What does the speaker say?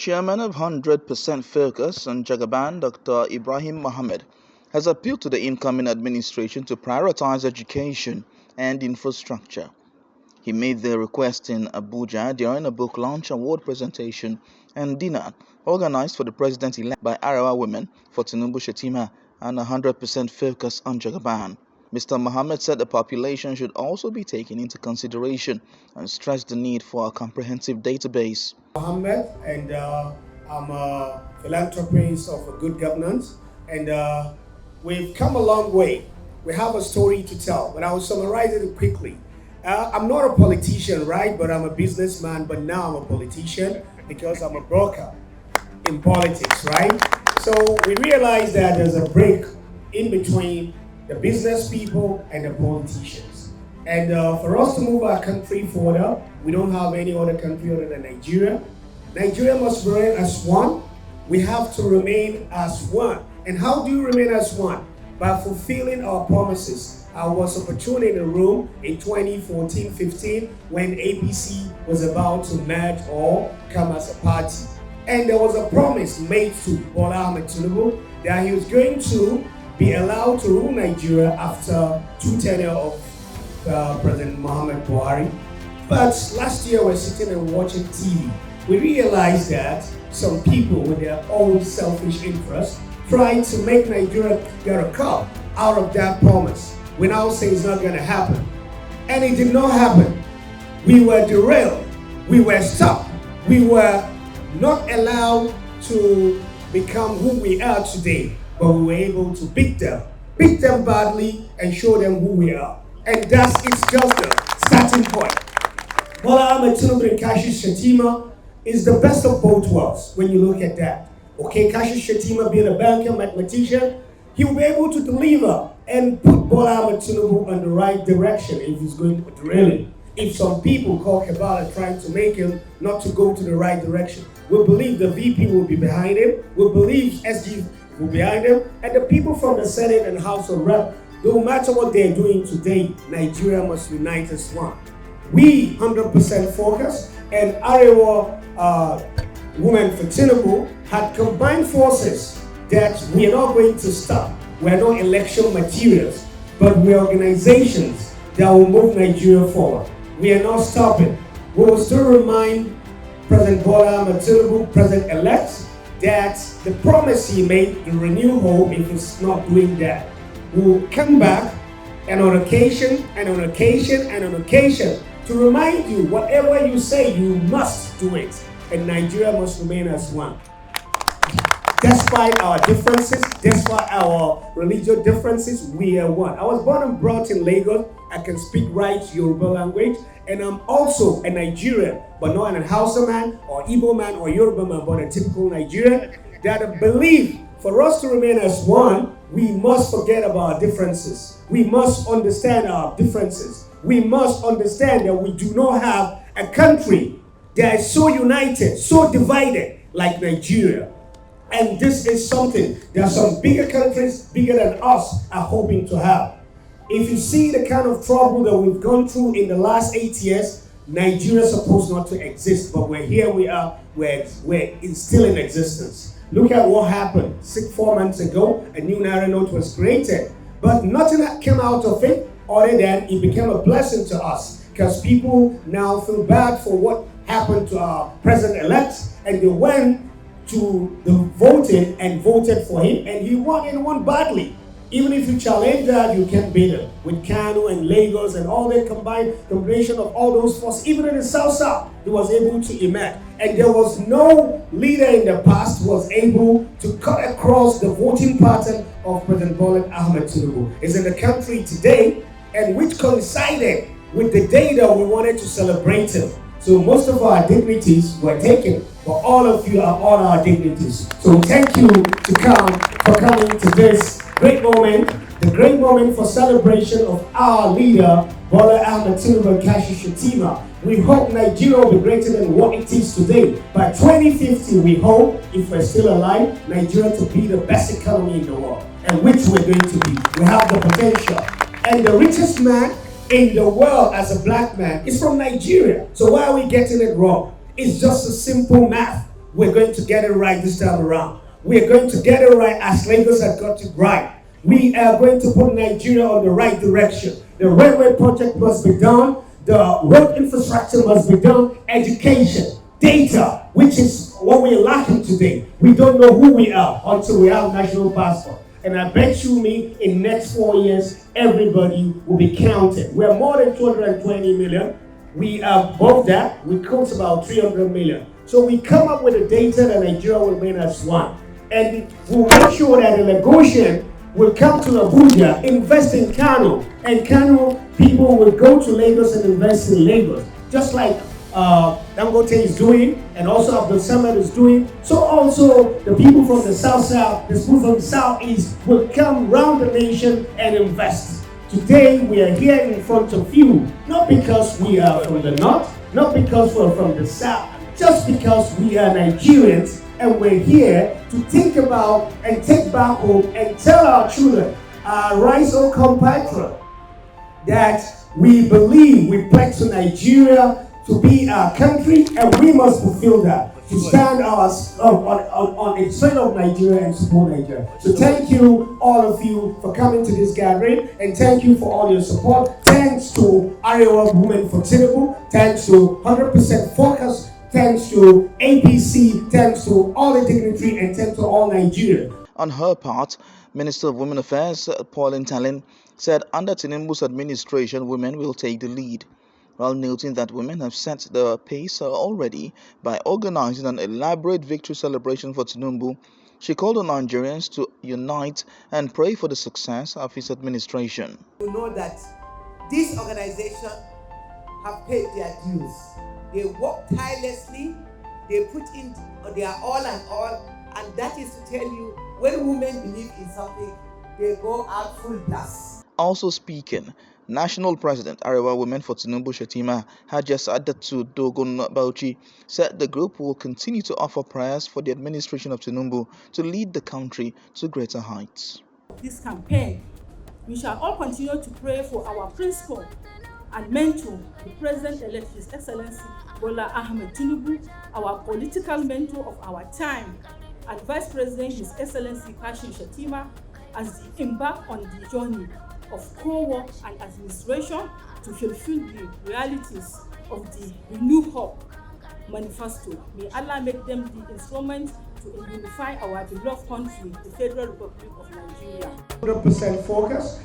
Chairman of 100% Focus on Jagaban, Dr. Ibrahim Mohammed, has appealed to the incoming administration to prioritize education and infrastructure. He made the request in Abuja during a book launch award presentation and dinner organized for the Presidency by Arewa Women for Tinubu, Shettima and 100% Focus on Jagaban. Mr. Mohammed said the population should also be taken into consideration and stressed the need for a comprehensive database. Mohammed, and I'm a philanthropist of a good governance, and we've come a long way. We have a story to tell, but I will summarize it quickly. I'm not a politician, right? But I'm a businessman, but now I'm a politician because I'm a broker in politics, right? So we realize that there's a break in between the business people and the politicians. And for us to move our country forward, we don't have any other country other than Nigeria. Nigeria must remain as one. We have to remain as one. And how do you remain as one? By fulfilling our promises. I was opportune in the room in 2014-15 when APC was about to merge or come as a party. And there was a promise made to Bola Ahmed Tinubu that he was going to be allowed to rule Nigeria after 2 tenures of President Muhammad Buhari. But last year we're sitting and watching TV. We realized that some people with their own selfish interests tried to make Nigeria get a cup out of that promise. We now say it's not going to happen. And it did not happen. We were derailed. We were stuck. We were not allowed to become who we are today. But we were able to beat them badly and show them who we are. And it's just the starting point. Bola Ahmed Tinubu and Shettima is the best of both worlds when you look at that. Okay, Shettima being a banker, mathematician, he will be able to deliver and put Bola Ahmed Tinubu on the right direction if he's going to really. If some people call Kabbalah trying to make him not to go to the right direction, we believe the VP will be behind him, we believe SG will be behind him, and the people from the Senate and House of Rep, no matter what they're doing today, Nigeria must unite as one. We 100% focus, and Arewa Women for Tinubu had combined forces that we are not going to stop. We are not election materials, but we are organizations that will move Nigeria forward. We are not stopping. We will still remind President Bola Ahmed Tinubu, President-elect, that the promise he made, the renew hope, if he's not doing that, will come back and on occasion and on occasion and on occasion to remind you, whatever you say, you must do it. And Nigeria must remain as one. Despite our differences, despite our religious differences, we are one. I was born and brought in Lagos. I can speak right Yoruba language. And I'm also a Nigerian, but not an Hausa man or Igbo man or Yoruba man, but a typical Nigerian that I believe for us to remain as one, we must forget about our differences. We must understand our differences. We must understand that we do not have a country that is so united, so divided like Nigeria. And this is something that some bigger countries, bigger than us, are hoping to have. If you see the kind of trouble that we've gone through in the last 8 years, Nigeria is supposed not to exist, but here we are, we're still in existence. Look at what happened 4 months ago. A new Naira note was created, but nothing came out of it other than it became a blessing to us because people now feel bad for what happened to our president-elect, and they went to the voting and voted for him, and he won badly. Even if you challenge that, you can't beat him. With Kano and Lagos and all the combination of all those forces, even in the South, he was able to emerge. And there was no leader in the past who was able to cut across the voting pattern of President Bola Ahmed Tinubu. It's in the country today, and which coincided with the day that we wanted to celebrate him. So most of our dignities were taken, but all of you are on our dignities. So thank you for coming to this great moment, the great moment for celebration of our leader, Bola Ahmed Tinubu and Shettima. We hope Nigeria will be greater than what it is today. By 2050, we hope, if we're still alive, Nigeria to be the best economy in the world, and which we're going to be. We have the potential. And the richest man in the world as a black man is from Nigeria. So why are we getting it wrong? It's just a simple math. we're going to get it right this time around. We are going to get it right as Lagos has got it right. We are going to put Nigeria on the right direction. The railway project must be done. The road infrastructure must be done. Education, data, which is what we are lacking today. We don't know who we are until we have national passport. And I bet you me, in next 4 years, everybody will be counted. We are more than 220 million. We are above that. We count about 300 million. So we come up with the data that Nigeria will remain as one. And we'll make sure that the Lagosian will come to Abuja, invest in Kano, and Kano people will go to Lagos and invest in Lagos, just like Dangote is doing, and also Abdul Samad is doing. So also the people from the South, the people from the Southeast will come around the nation and invest. Today we are here in front of you, not because we are from the North, not because we're from the South, just because we are Nigerians, and we're here to think about and take back home and tell our children, rise O compatriot, that we believe we pledge to Nigeria to be our country, and we must fulfill that, to stand on the side of Nigeria and support Nigeria. So thank you, all of you, for coming to this gathering, and thank you for all your support. Thanks to Arewa Women for Tinubu, thanks to 100% Focus, thanks to APC, thanks to all the dignitary, and thanks to all Nigerians. On her part, Minister of Women Affairs Pauline Talin said under Tinubu's administration, women will take the lead, while noting that women have set the pace already by organizing an elaborate victory celebration for Tinubu. She called on Nigerians to unite and pray for the success of his administration. You know that this organization have paid their dues. They work tirelessly, they put in their all, and that is to tell you, when women believe in something, they go out full blast. Also speaking, National President Arewa Women for Tinubu Shettima had just added to Dogon Bauchi, said the group will continue to offer prayers for the administration of Tinubu to lead the country to greater heights. This campaign, we shall all continue to pray for our principal and mentor, the President-elect, His Excellency Bola Ahmed Tinubu, our political mentor of our time, and Vice President, His Excellency Shettima, as they embark on the journey of co-work and administration to fulfill the realities of the Renew Hope manifesto. May Allah make them the instrument to unify our beloved country, the Federal Republic of Nigeria. 100% focus,